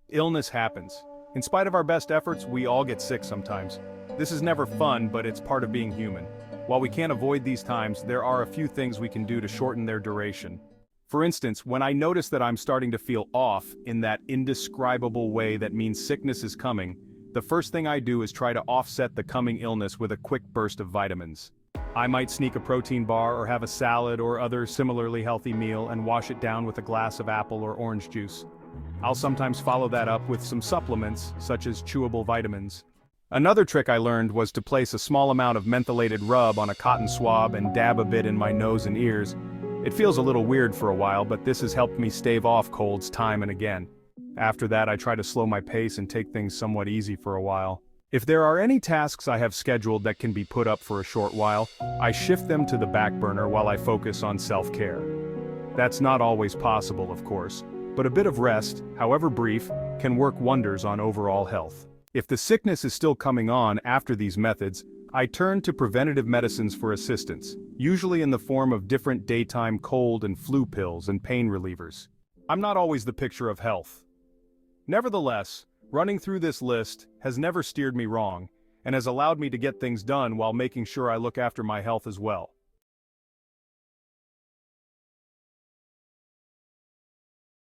Illness happens. In spite of our best efforts, we all get sick sometimes. This is never fun, but it's part of being human. While we can't avoid these times, there are a few things we can do to shorten their duration. For instance, when I notice that I'm starting to feel off in that indescribable way that means sickness is coming, the first thing I do is try to offset the coming illness with a quick burst of vitamins. I might sneak a protein bar or have a salad or other similarly healthy meal and wash it down with a glass of apple or orange juice. I'll sometimes follow that up with some supplements, such as chewable vitamins. Another trick I learned was to place a small amount of mentholated rub on a cotton swab and dab a bit in my nose and ears. It feels a little weird for a while, but this has helped me stave off colds time and again. After that, I try to slow my pace and take things somewhat easy for a while. If there are any tasks I have scheduled that can be put up for a short while, I shift them to the back burner while I focus on self-care. That's not always possible, of course, but a bit of rest, however brief, can work wonders on overall health. If the sickness is still coming on after these methods, I turn to preventative medicines for assistance, usually in the form of different daytime cold and flu pills and pain relievers. I'm not always the picture of health. Nevertheless, running through this list has never steered me wrong, and has allowed me to get things done while making sure I look after my health as well.